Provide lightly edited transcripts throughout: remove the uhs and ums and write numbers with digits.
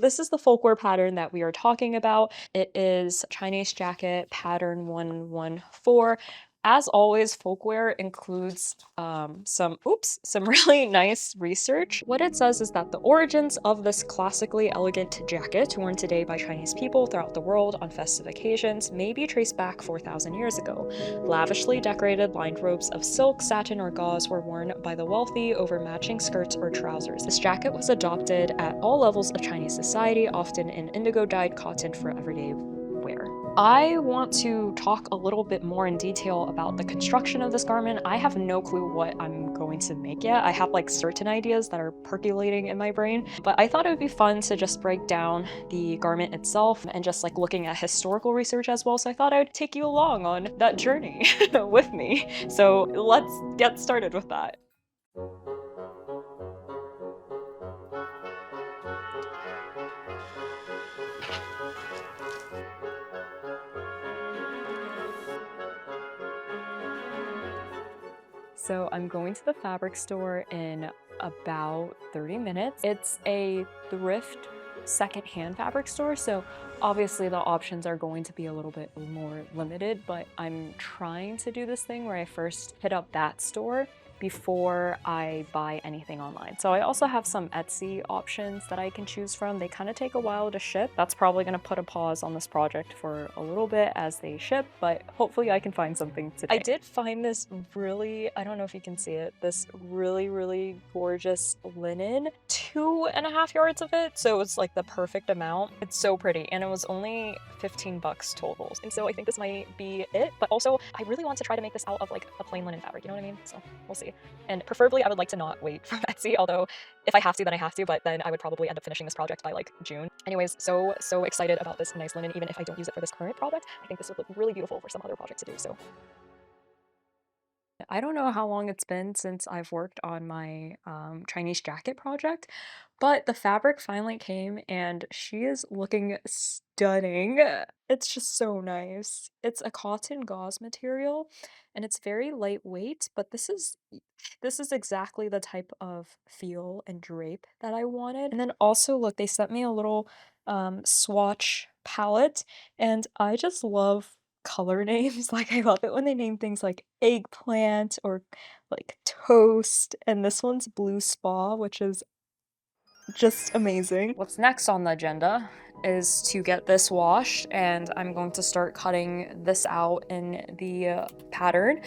this is the folkwear pattern that we are talking about. It is Chinese jacket pattern 114. As always, folkwear includes some really nice research. What it says is that the origins of this classically elegant jacket worn today by Chinese people throughout the world on festive occasions may be traced back 4,000 years ago. Lavishly decorated lined robes of silk, satin, or gauze were worn by the wealthy over matching skirts or trousers. This jacket was adopted at all levels of Chinese society, often in indigo-dyed cotton for everyday wear. I want to talk a little bit more in detail about the construction of this garment. I have no clue what I'm going to make yet. I have like certain ideas that are percolating in my brain, but I thought it would be fun to just break down the garment itself and just like looking at historical research as well. So I thought I'd take you along on that journey with me. So let's get started with that. So I'm going to the fabric store in about 30 minutes. It's a thrift secondhand fabric store, so obviously the options are going to be a little bit more limited, but I'm trying to do this thing where I first hit up that store before I buy anything online. So I also have some Etsy options that I can choose from. They kind of take a while to ship. That's probably going to put a pause on this project for a little bit as they ship, but hopefully I can find something today. I did find this really, I don't know if you can see it, this really gorgeous linen, 2.5 yards of it. So it's like the perfect amount. It's so pretty, and it was only 15 bucks total. And so I think this might be it, but also I really want to try to make this out of like a plain linen fabric, you know what I mean? So we'll see. And preferably I would like to not wait for Etsy, although if I have to, then I have to, but then I would probably end up finishing this project by like June. Anyways, so excited about this nice linen, even if I don't use it for this current project. I think this would look really beautiful for some other project to do, so. I don't know how long it's been since I've worked on my Chinese jacket project, but the fabric finally came and she is looking stunning. It's just so nice. It's a cotton gauze material and it's very lightweight, but this is exactly the type of feel and drape that I wanted. And then also look, they sent me a little swatch palette and I just love color names. Like, I love it when they name things like eggplant or like toast, and this one's blue spa, which is just amazing. What's next on the agenda is to get this washed, and I'm going to start cutting this out in the pattern.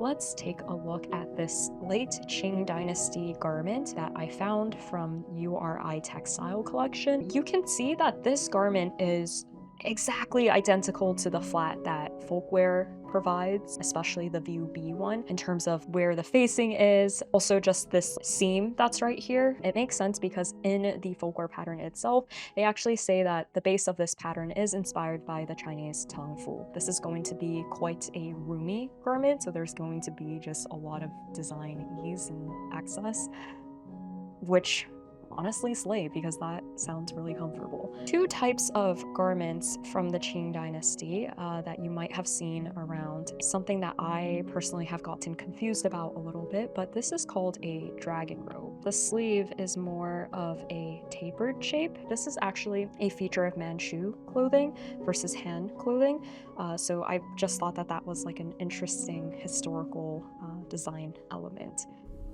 Let's take a look at this late Qing Dynasty garment that I found from URI Textile Collection. You can see that this garment is exactly identical to the flat that Folkwear provides, especially the View B one, in terms of where the facing is. Also just this seam that's right here. It makes sense because in the Folkwear pattern itself, they actually say that the base of this pattern is inspired by the Chinese changfu. This is going to be quite a roomy garment, so there's going to be just a lot of design ease and access, which honestly slay, because that sounds really comfortable. Two types of garments from the Qing Dynasty that you might have seen around, something that I personally have gotten confused about a little bit, but this is called a dragon robe. The sleeve is more of a tapered shape. This is actually a feature of Manchu clothing versus Han clothing, so I just thought that that was like an interesting historical design element.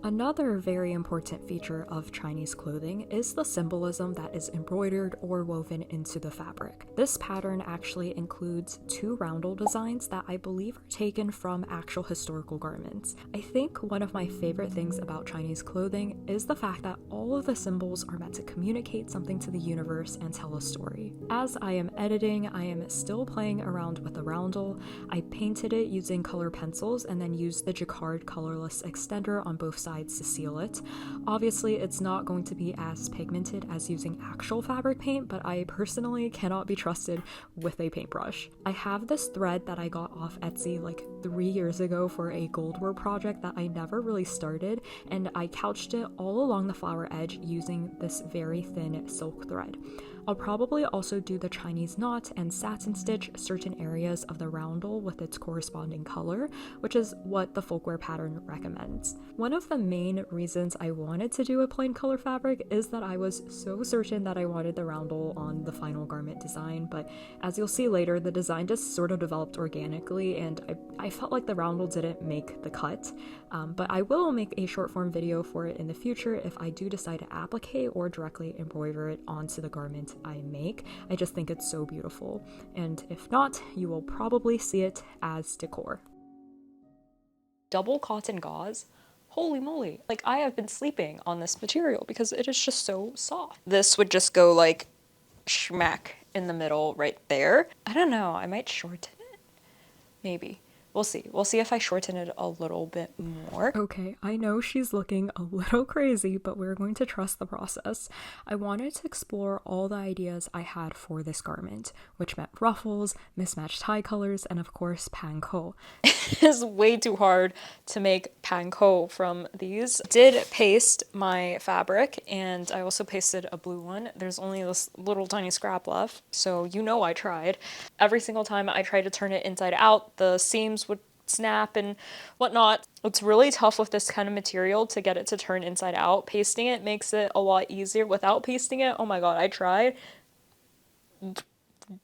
Another very important feature of Chinese clothing is the symbolism that is embroidered or woven into the fabric. This pattern actually includes two roundel designs that I believe are taken from actual historical garments. I think one of my favorite things about Chinese clothing is the fact that all of the symbols are meant to communicate something to the universe and tell a story. As I am editing, I am still playing around with the roundel. I painted it using color pencils and then used the jacquard colorless extender on both sides to seal it. Obviously, it's not going to be as pigmented as using actual fabric paint, but I personally cannot be trusted with a paintbrush. I have this thread that I got off Etsy like 3 years ago for a goldware project that I never really started, and I couched it all along the flower edge using this very thin silk thread. I'll probably also do the Chinese knot and satin stitch certain areas of the roundel with its corresponding color, which is what the Folkwear pattern recommends. One of the main reasons I wanted to do a plain color fabric is that I was so certain that I wanted the roundel on the final garment design, but as you'll see later, the design just sort of developed organically, and I felt like the roundel didn't make the cut. But I will make a short form video for it in the future if I do decide to applique or directly embroider it onto the garment I make. I just think it's so beautiful, and if not, you will probably see it as decor. Double cotton gauze? Holy moly, like I have been sleeping on this material because it is just so soft. This would just go like smack in the middle right there. I don't know, I might shorten it, maybe. We'll see. We'll see if I shorten it a little bit more. Okay, I know she's looking a little crazy, but we're going to trust the process. I wanted to explore all the ideas I had for this garment, which meant ruffles, mismatched tie colors, and of course, panko. It is way too hard to make panko from these. Did paste my fabric, and I also pasted a blue one. There's only this little tiny scrap left, so you know I tried. Every single time I tried to turn it inside out, the seams would snap and whatnot. It's really tough with this kind of material to get it to turn inside out. Pasting it makes it a lot easier. Without pasting it, oh my god, I tried.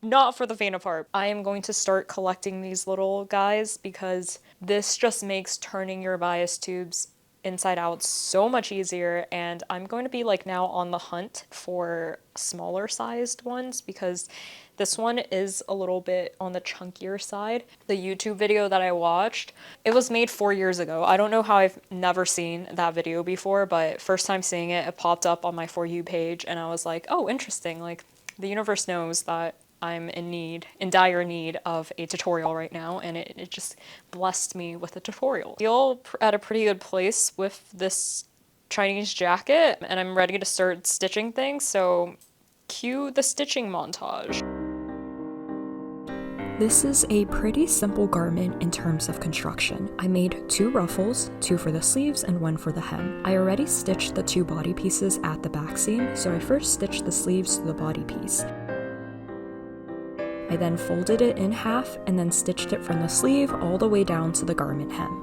Not for the faint of heart. I am going to start collecting these little guys because this just makes turning your bias tubes inside out so much easier, and I'm going to be like now on the hunt for smaller sized ones because this one is a little bit on the chunkier side. The YouTube video that I watched, it was made 4 years ago. I don't know how I've never seen that video before, but first time seeing it, it popped up on my For You page and I was like, oh, interesting. Like the universe knows that I'm in dire need of a tutorial right now, and it just blessed me with a tutorial. I feel at a pretty good place with this Chinese jacket, and I'm ready to start stitching things, so cue the stitching montage. This is a pretty simple garment in terms of construction. I made 2 ruffles, 2 for the sleeves and 1 for the hem. I already stitched the 2 body pieces at the back seam, so I first stitched the sleeves to the body piece. I then folded it in half and then stitched it from the sleeve all the way down to the garment hem.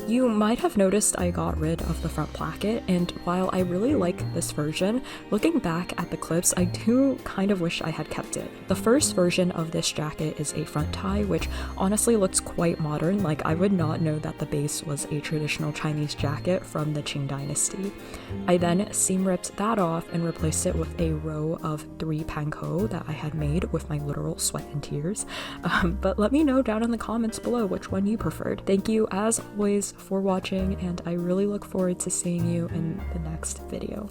You might have noticed I got rid of the front placket, and while I really like this version, looking back at the clips, I do kind of wish I had kept it. The first version of this jacket is a front tie, which honestly looks quite modern. Like, I would not know that the base was a traditional Chinese jacket from the Qing dynasty. I then seam ripped that off and replaced it with a row of 3 panko that I had made with my literal sweat and tears. But let me know down in the comments below which one you preferred. Thank you as always for watching, and I really look forward to seeing you in the next video.